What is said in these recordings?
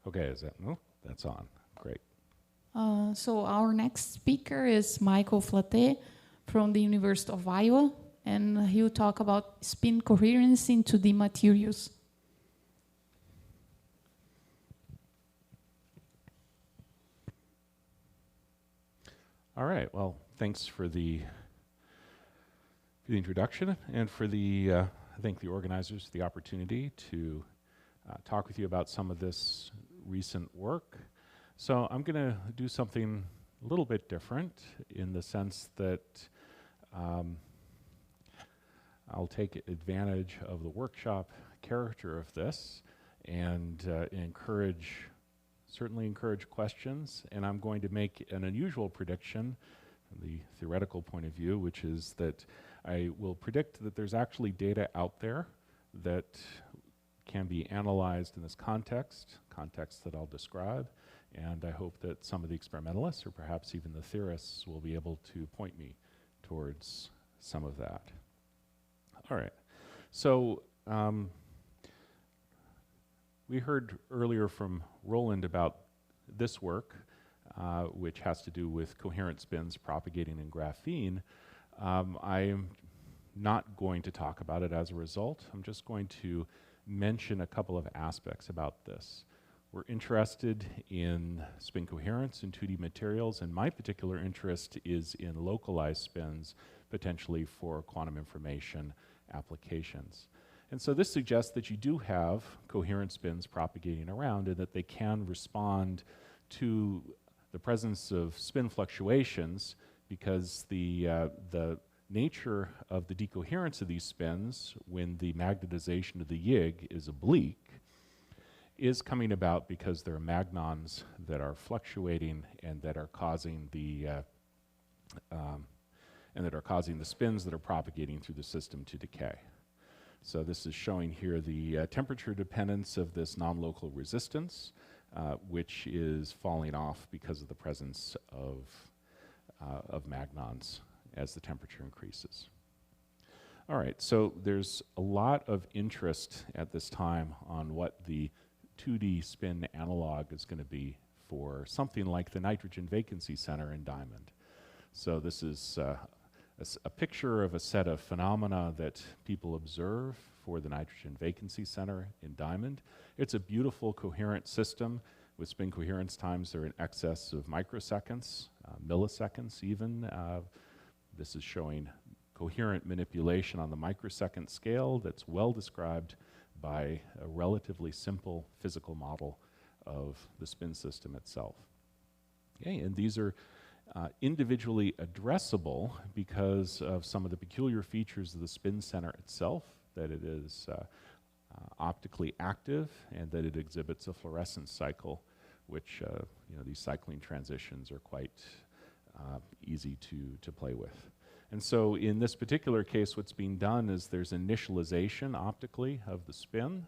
Okay, is that, no? That's on. Great. So our next speaker is Michael Flatte from the University of Iowa, and he'll talk about spin coherence in 2D materials. All right, well, thanks for the introduction and for the, I thank the organizers for the opportunity to talk with you about some of this recent work. So I'm going to do something a little bit different in the sense that I'll take advantage of the workshop character of this and certainly encourage questions, and I'm going to make an unusual prediction from the theoretical point of view, which is that I will predict that there's actually data out there that can be analyzed in this context that I'll describe, and I hope that some of the experimentalists or perhaps even the theorists will be able to point me towards some of that. All right, so we heard earlier from Roland about this work, which has to do with coherent spins propagating in graphene. I am not going to talk about it as a result. I'm just going to mention a couple of aspects about this. We're interested in spin coherence in 2D materials, and my particular interest is in localized spins, potentially for quantum information applications. And so this suggests that you do have coherent spins propagating around and that they can respond to the presence of spin fluctuations because the nature of the decoherence of these spins when the magnetization of the yig is oblique is coming about because there are magnons that are fluctuating and that are causing the spins that are propagating through the system to decay. So this is showing here the temperature dependence of this non-local resistance, which is falling off because of the presence of magnons as the temperature increases. All right, so there's a lot of interest at this time on what the 2D spin analog is going to be for something like the nitrogen vacancy center in diamond. So this is a picture of a set of phenomena that people observe for the nitrogen vacancy center in diamond. It's a beautiful coherent system with spin coherence times that are in excess of microseconds, milliseconds even. This is showing coherent manipulation on the microsecond scale that's well described by a relatively simple physical model of the spin system itself. Okay, and these are individually addressable because of some of the peculiar features of the spin center itself, that it is optically active and that it exhibits a fluorescence cycle, which these cycling transitions are quite easy to play with. And so in this particular case, what's being done is there's initialization optically of the spin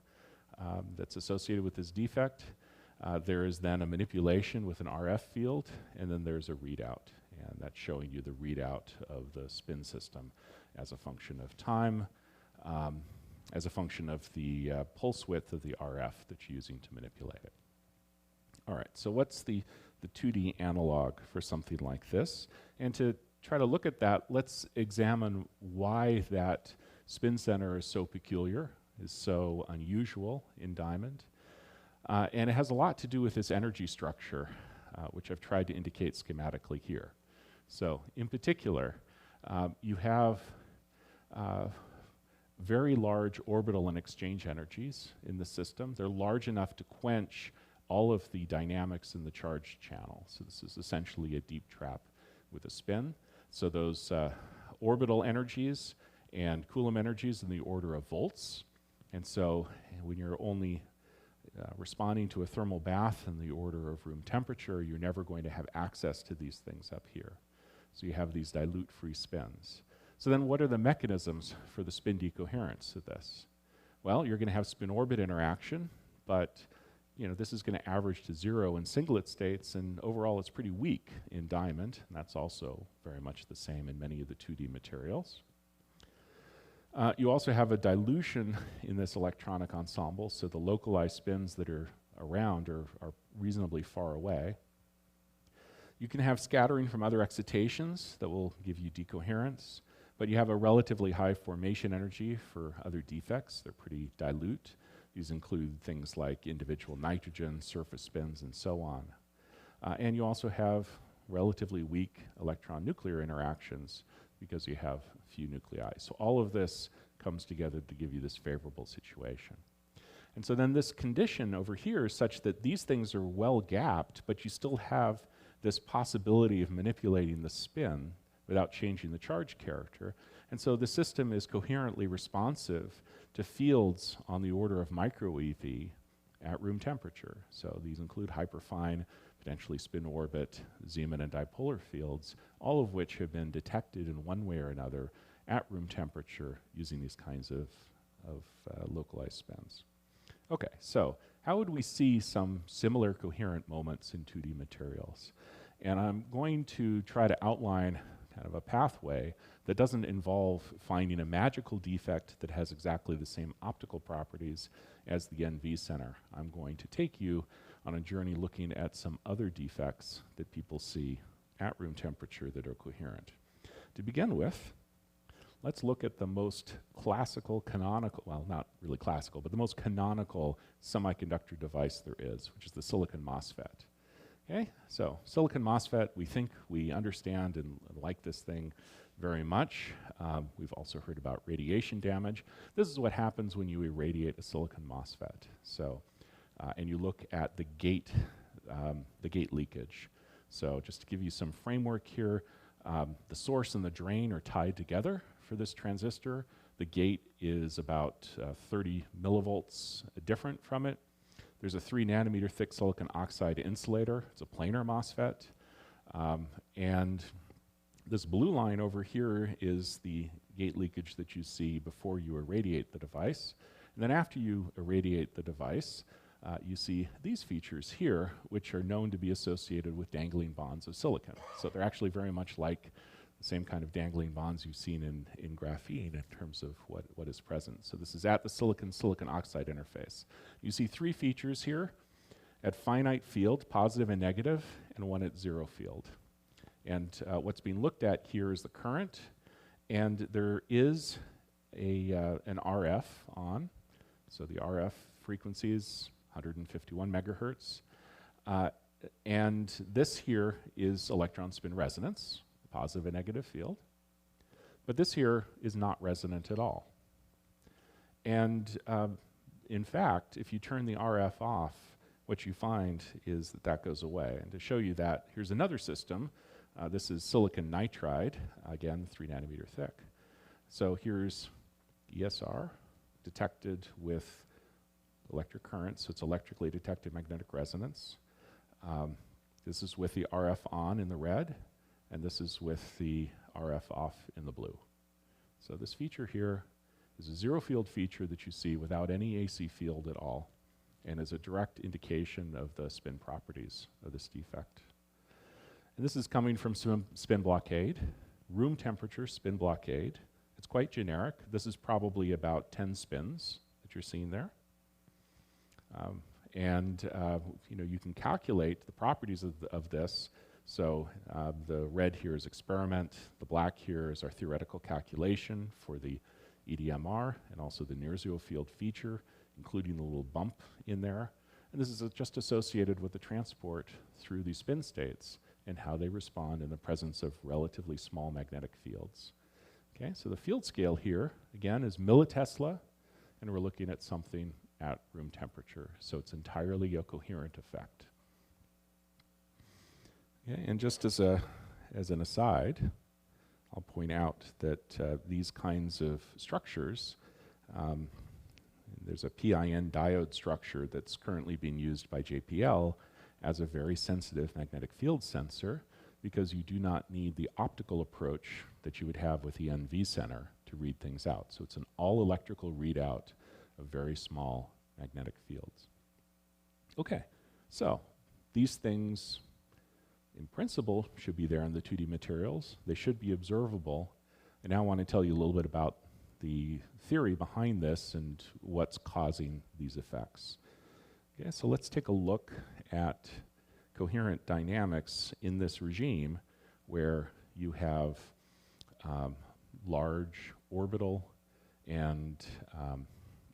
that's associated with this defect. There is then a manipulation with an RF field, and then there's a readout. And that's showing you the readout of the spin system as a function of time, as a function of the pulse width of the RF that you're using to manipulate it. All right, so what's the 2D analog for something like this? And to try to look at that, let's examine why that spin center is so peculiar, is so unusual in diamond. And it has a lot to do with this energy structure, which I've tried to indicate schematically here. So in particular, you have very large orbital and exchange energies in the system. They're large enough to quench all of the dynamics in the charged channel. So this is essentially a deep trap with a spin. So those orbital energies and Coulomb energies in the order of volts. And so when you're only responding to a thermal bath in the order of room temperature, you're never going to have access to these things up here. So you have these dilute-free spins. So then what are the mechanisms for the spin decoherence of this? Well, you're going to have spin-orbit interaction, but this is going to average to 0 in singlet states, and overall it's pretty weak in diamond, and that's also very much the same in many of the 2D materials. You also have a dilution in this electronic ensemble, so the localized spins that are around are reasonably far away. You can have scattering from other excitations that will give you decoherence, but you have a relatively high formation energy for other defects. They're pretty dilute. These include things like individual nitrogen, surface spins, and so on. And you also have relatively weak electron-nuclear interactions because you have few nuclei. So all of this comes together to give you this favorable situation. And so then this condition over here is such that these things are well gapped, but you still have this possibility of manipulating the spin without changing the charge character. And so the system is coherently responsive to fields on the order of micro-eV at room temperature. So these include hyperfine, potentially spin orbit, Zeeman and dipolar fields, all of which have been detected in one way or another at room temperature using these kinds of localized spins. Okay, so how would we see some similar coherent moments in 2D materials? And I'm going to try to outline kind of a pathway that doesn't involve finding a magical defect that has exactly the same optical properties as the NV center. I'm going to take you on a journey looking at some other defects that people see at room temperature that are coherent. To begin with, let's look at the most classical, canonical, well, not really classical, but the most canonical semiconductor device there is, which is the silicon MOSFET. Okay, so silicon MOSFET, we think we understand and like this thing very much. We've also heard about radiation damage. This is what happens when you irradiate a silicon MOSFET. So, and you look at the gate leakage. So just to give you some framework here, the source and the drain are tied together for this transistor. The gate is about 30 millivolts different from it. There's a 3 nanometer thick silicon oxide insulator. It's a planar MOSFET. And this blue line over here is the gate leakage that you see before you irradiate the device. And then after you irradiate the device, you see these features here, which are known to be associated with dangling bonds of silicon. So they're actually very much like the same kind of dangling bonds you've seen in graphene in terms of what is present. So this is at the silicon-silicon oxide interface. You see 3 features here at finite field, positive and negative, and 1 at 0 field. And what's being looked at here is the current, and there is an RF on. So the RF frequency is 151 megahertz. And this here is electron spin resonance, positive and negative field. But this here is not resonant at all. And in fact, if you turn the RF off, what you find is that goes away. And to show you that, here's another system. This is silicon nitride, again, 3 nanometer thick. So here's ESR detected with electric current, so it's electrically detected magnetic resonance. This is with the RF on in the red, and this is with the RF off in the blue. So this feature here is a zero field feature that you see without any AC field at all, and is a direct indication of the spin properties of this defect. And this is coming from spin blockade, room temperature spin blockade. It's quite generic. This is probably about 10 spins that you're seeing there. You can calculate the properties of this. So the red here is experiment. The black here is our theoretical calculation for the EDMR and also the near zero field feature, including the little bump in there. And this is just associated with the transport through these spin states and how they respond in the presence of relatively small magnetic fields. Okay, so the field scale here, again, is millitesla, and we're looking at something at room temperature. So it's entirely a coherent effect. Okay, and just as an aside, I'll point out that these kinds of structures, there's a PIN diode structure that's currently being used by JPL as a very sensitive magnetic field sensor, because you do not need the optical approach that you would have with the NV center to read things out. So it's an all electrical readout of very small magnetic fields. Okay, so these things in principle should be there in the 2D materials. They should be observable. And now I want to tell you a little bit about the theory behind this and what's causing these effects. Okay, so let's take a look at coherent dynamics in this regime where you have large orbital and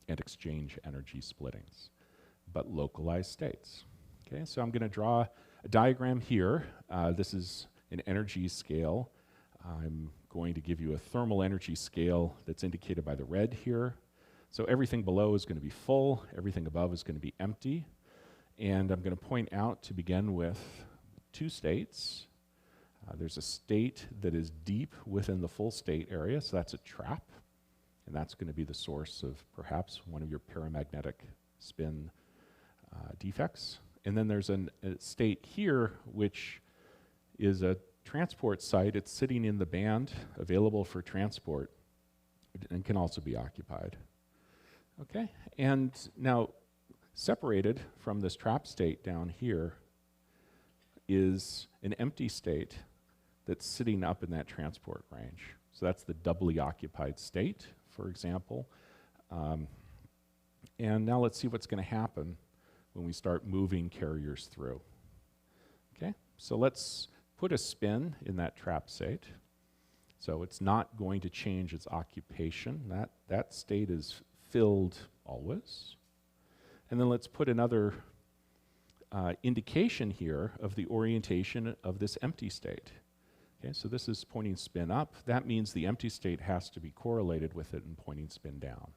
exchange energy splittings, but localized states. Okay, so I'm going to draw a diagram here. This is an energy scale. I'm going to give you a thermal energy scale that's indicated by the red here. So everything below is going to be full, everything above is going to be empty. And I'm going to point out to begin with two states. There's a state that is deep within the full state area, so that's a trap. And that's going to be the source of perhaps one of your paramagnetic spin defects. And then there's a state here, which is a transport site. It's sitting in the band available for transport and can also be occupied. Okay, and now separated from this trap state down here is an empty state that's sitting up in that transport range. So that's the doubly occupied state, for example. And now let's see what's going to happen when we start moving carriers through. Okay, so let's put a spin in that trap state. So it's not going to change its occupation. That state is filled always. And then let's put another indication here of the orientation of this empty state. Okay, so this is pointing spin up. That means the empty state has to be correlated with it and pointing spin down.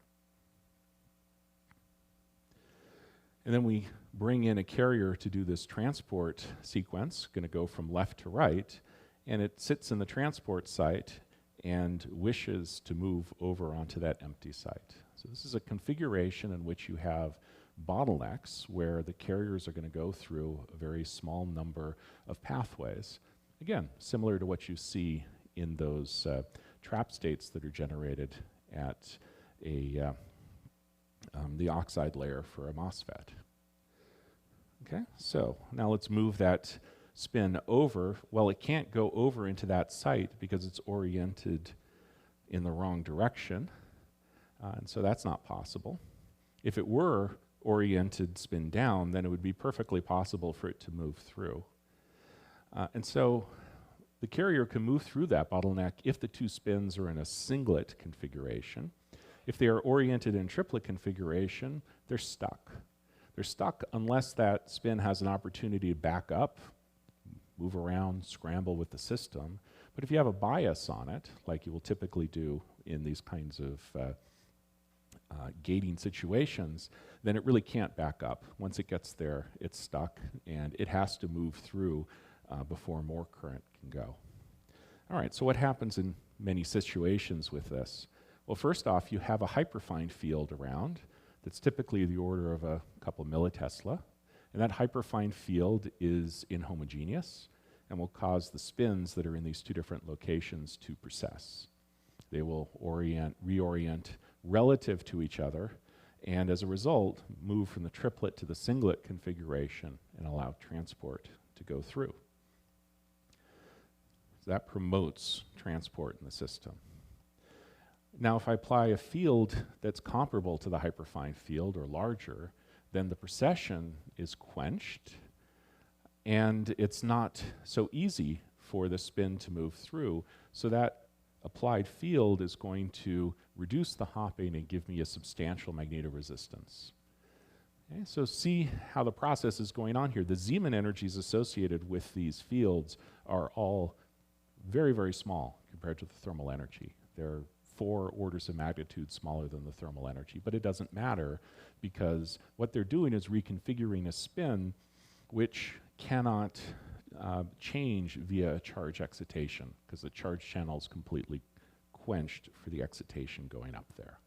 And then we bring in a carrier to do this transport sequence, going to go from left to right, and it sits in the transport site and wishes to move over onto that empty site. So this is a configuration in which you have bottlenecks where the carriers are going to go through a very small number of pathways. Again, similar to what you see in those trap states that are generated at the oxide layer for a MOSFET. Okay, so now let's move that spin over. Well, it can't go over into that site because it's oriented in the wrong direction, and so that's not possible. If it were oriented spin down, then it would be perfectly possible for it to move through. And so the carrier can move through that bottleneck if the two spins are in a singlet configuration. If they are oriented in triplet configuration, they're stuck. They're stuck unless that spin has an opportunity to back up, move around, scramble with the system. But if you have a bias on it, like you will typically do in these kinds of gating situations, then it really can't back up. Once it gets there, it's stuck, and it has to move through before more current can go. All right, so what happens in many situations with this? Well, first off, you have a hyperfine field around that's typically the order of a couple millitesla, and that hyperfine field is inhomogeneous and will cause the spins that are in these two different locations to precess. They will reorient relative to each other, and as a result, move from the triplet to the singlet configuration and allow transport to go through. So that promotes transport in the system. Now, if I apply a field that's comparable to the hyperfine field or larger, then the precession is quenched, and it's not so easy for the spin to move through, so that applied field is going to reduce the hopping and give me a substantial magnetoresistance. Okay, so see how the process is going on here. The Zeeman energies associated with these fields are all very, very small compared to the thermal energy. They're 4 orders of magnitude smaller than the thermal energy, but it doesn't matter because what they're doing is reconfiguring a spin which cannot change via a charge excitation because the charge channel is completely quenched for the excitation going up there.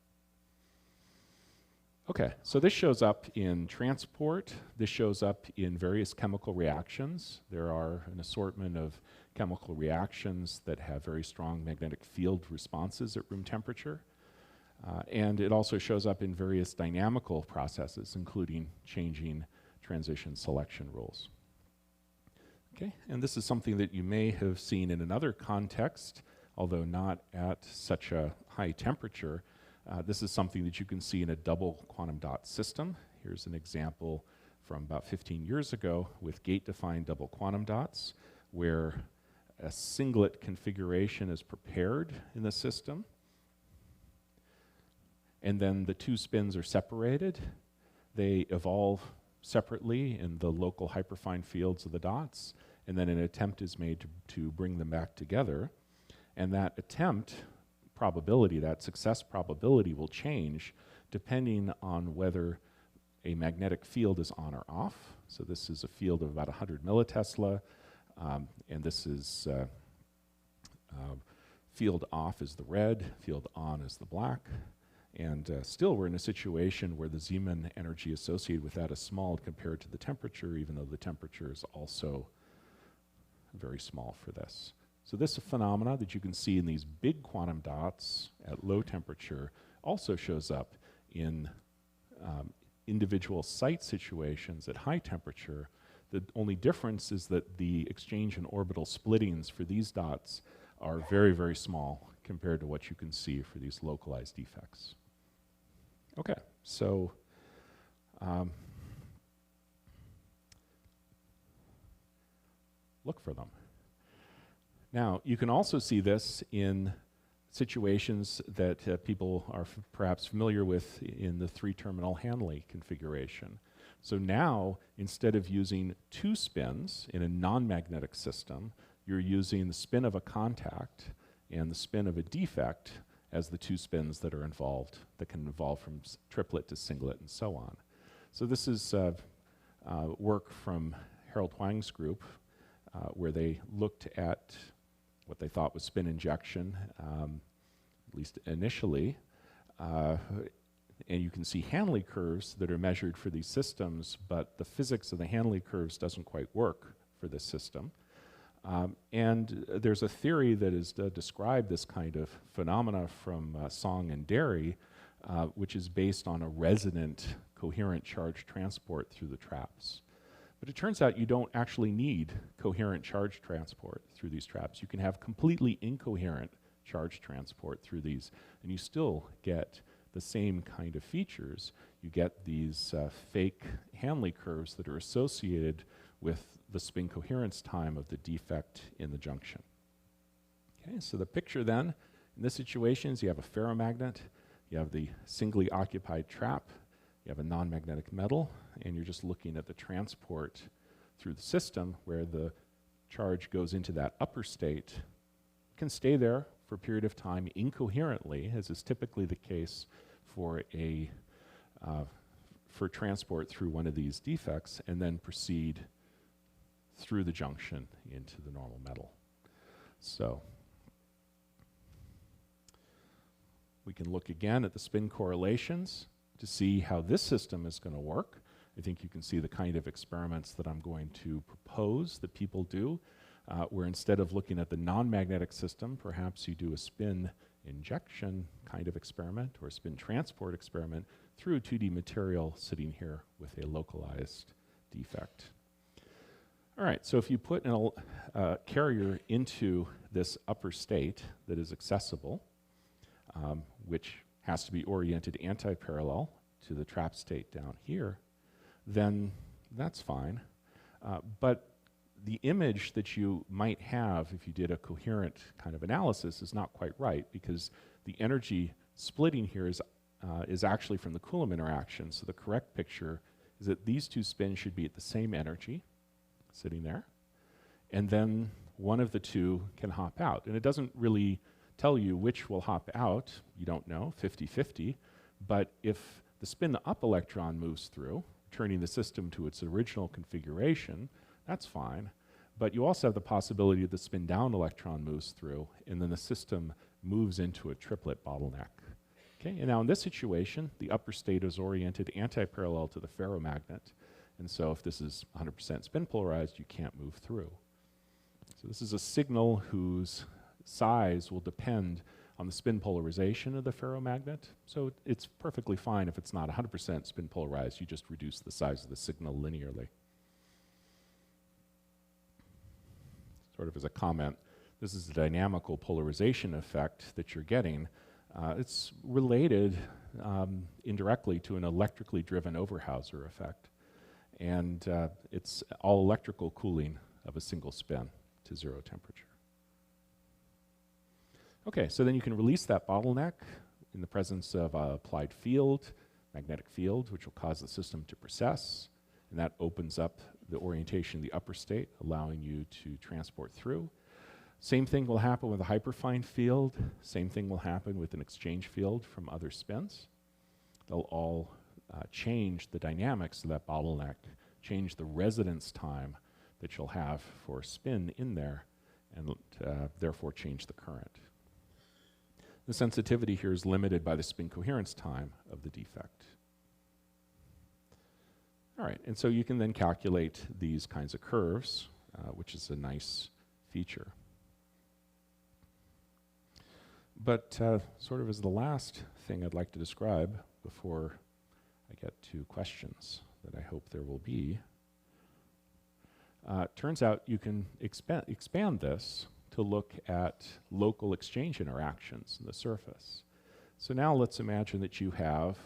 Okay, so this shows up in transport. This shows up in various chemical reactions. There are an assortment of chemical reactions that have very strong magnetic field responses at room temperature. And it also shows up in various dynamical processes, including changing transition selection rules. Okay, and this is something that you may have seen in another context, although not at such a high temperature. This is something that you can see in a double quantum dot system. Here's an example from about 15 years ago with gate-defined double quantum dots, where a singlet configuration is prepared in the system, and then the two spins are separated. They evolve separately in the local hyperfine fields of the dots, and then an attempt is made to bring them back together. And that attempt probability, that success probability, will change depending on whether a magnetic field is on or off. So this is a field of about 100 millitesla, and this is field off is the red, field on is the black. And still we're in a situation where the Zeeman energy associated with that is small compared to the temperature, even though the temperature is also very small for this. So this phenomena that you can see in these big quantum dots at low temperature also shows up in individual site situations at high temperature. The only difference is that the exchange and orbital splittings for these dots are very, very small compared to what you can see for these localized defects. Okay, so look for them. Now, you can also see this in situations that people are perhaps familiar with in the three-terminal Hanley configuration. So now, instead of using two spins in a non-magnetic system, you're using the spin of a contact and the spin of a defect as the two spins that are involved, that can evolve from triplet to singlet and so on. So this is work from Harold Huang's group, where they looked at what they thought was spin injection, at least initially. And you can see Hanley curves that are measured for these systems, but the physics of the Hanley curves doesn't quite work for this system. And there's a theory that has described this kind of phenomena from Song and Derry, which is based on a resonant coherent charge transport through the traps. But it turns out you don't actually need coherent charge transport through these traps. You can have completely incoherent charge transport through these, and you still get the same kind of features. You get these fake Hanley curves that are associated with the spin coherence time of the defect in the junction. Okay, so the picture then, in this situation, is you have a ferromagnet, you have the singly occupied trap, you have a non-magnetic metal, and you're just looking at the transport through the system where the charge goes into that upper state, can stay there for a period of time incoherently, as is typically the case for for transport through one of these defects, and then proceed through the junction into the normal metal. So we can look again at the spin correlations to see how this system is going to work. I think you can see the kind of experiments that I'm going to propose that people do, where instead of looking at the non-magnetic system, perhaps you do a spin injection kind of experiment or a spin transport experiment through a 2D material sitting here with a localized defect. All right, so if you put a carrier into this upper state that is accessible, which has to be oriented anti-parallel to the trap state down here, then that's fine. But the image that you might have if you did a coherent kind of analysis is not quite right, because the energy splitting here is actually from the Coulomb interaction. So the correct picture is that these two spins should be at the same energy, sitting there, and then one of the two can hop out. And it doesn't really tell you which will hop out. You don't know, 50-50. But if the spin up electron moves through, turning the system to its original configuration, that's fine. But you also have the possibility that the spin down electron moves through, and then the system moves into a triplet bottleneck. Okay, and now in this situation, the upper state is oriented anti-parallel to the ferromagnet. And so if this is 100% spin polarized, you can't move through. So this is a signal whose size will depend on the spin polarization of the ferromagnet. So it's perfectly fine if it's not 100% spin polarized. You just reduce the size of the signal linearly. Sort of as a comment, this is the dynamical polarization effect that you're getting. It's related indirectly to an electrically driven Overhauser effect. and it's all electrical cooling of a single spin to 0 temperature. Okay, so then you can release that bottleneck in the presence of a applied field, magnetic field, which will cause the system to precess, and that opens up the orientation of the upper state, allowing you to transport through. Same thing will happen with a hyperfine field. Same thing will happen with an exchange field from other spins. They'll all change the dynamics of that bottleneck, change the residence time that you'll have for spin in there, and therefore change the current. The sensitivity here is limited by the spin coherence time of the defect. All right, and so you can then calculate these kinds of curves, which is a nice feature. But sort of as the last thing I'd like to describe before I get to questions that I hope there will be, turns out you can expand this to look at local exchange interactions in the surface. So now let's imagine that you have,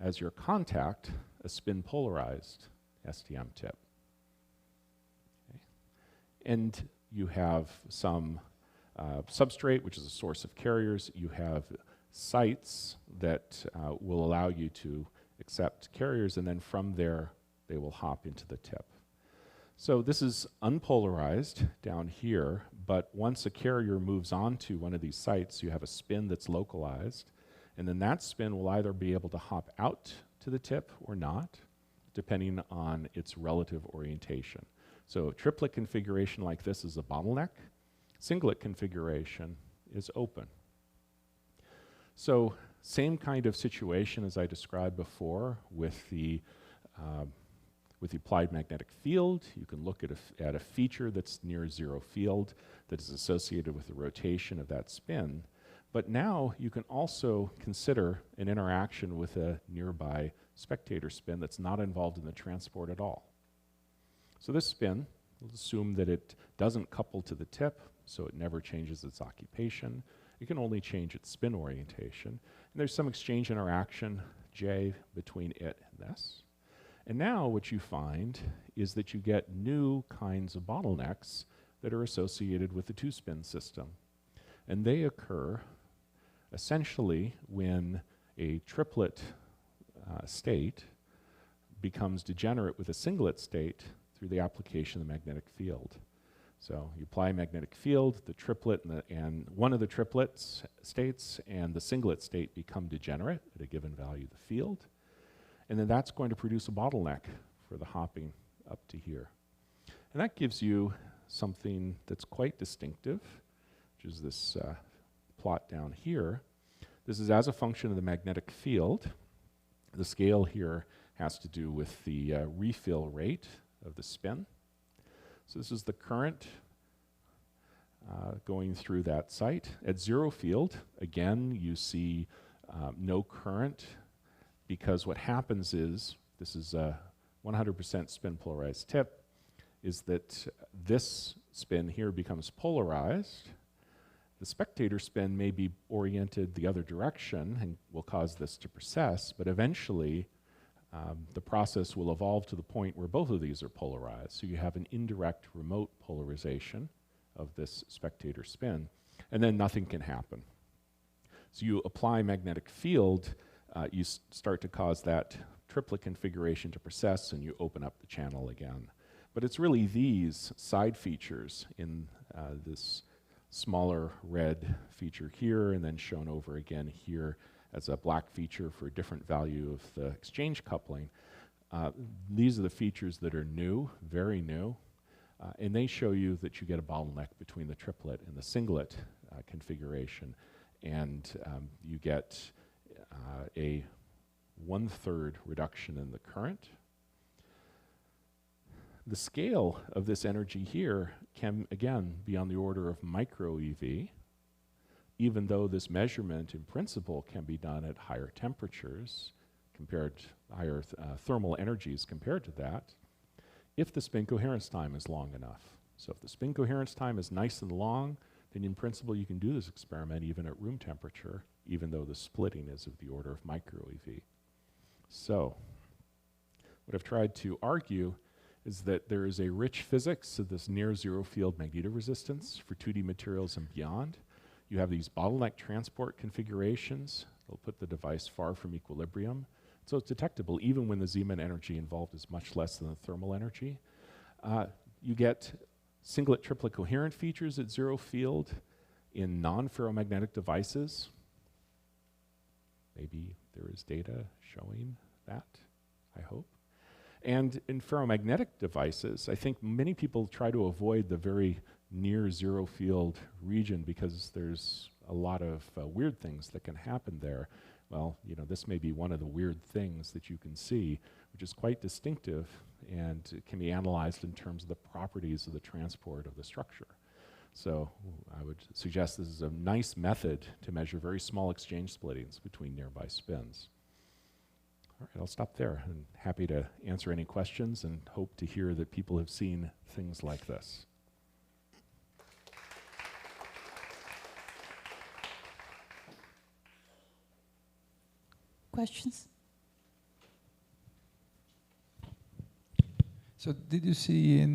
as your contact, a spin polarized STM tip. Okay. And you have some substrate, which is a source of carriers. You have sites that will allow you to accept carriers, and then from there, they will hop into the tip. So this is unpolarized down here, but once a carrier moves on to one of these sites, you have a spin that's localized, and then that spin will either be able to hop out to the tip or not, depending on its relative orientation. So a triplet configuration like this is a bottleneck. Singlet configuration is open. So same kind of situation as I described before with the applied magnetic field. You can look at a feature that's near zero field that is associated with the rotation of that spin. But now you can also consider an interaction with a nearby spectator spin that's not involved in the transport at all. So this spin, we'll assume that it doesn't couple to the tip, so it never changes its occupation. It can only change its spin orientation. And there's some exchange interaction, J, between it and this. And now what you find is that you get new kinds of bottlenecks that are associated with the two-spin system. And they occur essentially when a triplet state becomes degenerate with a singlet state through the application of the magnetic field. So you apply a magnetic field, the triplet and one of the triplets states and the singlet state become degenerate at a given value of the field. And then that's going to produce a bottleneck for the hopping up to here. And that gives you something that's quite distinctive, which is this plot down here. This is as a function of the magnetic field. The scale here has to do with the refill rate of the spin. So this is the current going through that site. At zero field, again, you see no current, because what happens is, this is a 100% spin polarized tip, is that this spin here becomes polarized. The spectator spin may be oriented the other direction and will cause this to precess, but eventually the process will evolve to the point where both of these are polarized. So you have an indirect remote polarization of this spectator spin, and then nothing can happen. So you apply magnetic field, you start to cause that triplet configuration to precess, and you open up the channel again. But it's really these side features in this smaller red feature here, and then shown over again here as a black feature for a different value of the exchange coupling. These are the features that are new, very new, and they show you that you get a bottleneck between the triplet and the singlet configuration, and you get a 1/3 reduction in the current. The scale of this energy here can, again, be on the order of micro EV, even though this measurement in principle can be done at higher temperatures, higher thermal energies compared to that, if the spin coherence time is long enough. So if the spin coherence time is nice and long, then in principle you can do this experiment even at room temperature, even though the splitting is of the order of micro EV. So What I've tried to argue is that there is a rich physics of this near zero field magnetoresistance for 2D materials and beyond. You have these bottleneck transport configurations. They'll put the device far from equilibrium. So it's detectable even when the Zeeman energy involved is much less than the thermal energy. You get singlet triplet coherent features at zero field in non-ferromagnetic devices. Maybe there is data showing that, I hope. And in ferromagnetic devices, I think many people try to avoid the very near zero field region because there's a lot of weird things that can happen there. Well, you know, this may be one of the weird things that you can see, which is quite distinctive, and it can be analyzed in terms of the properties of the transport of the structure. So I would suggest this is a nice method to measure very small exchange splittings between nearby spins. All right, I'll stop there. I'm happy to answer any questions and hope to hear that people have seen things like this. Questions? So did you see in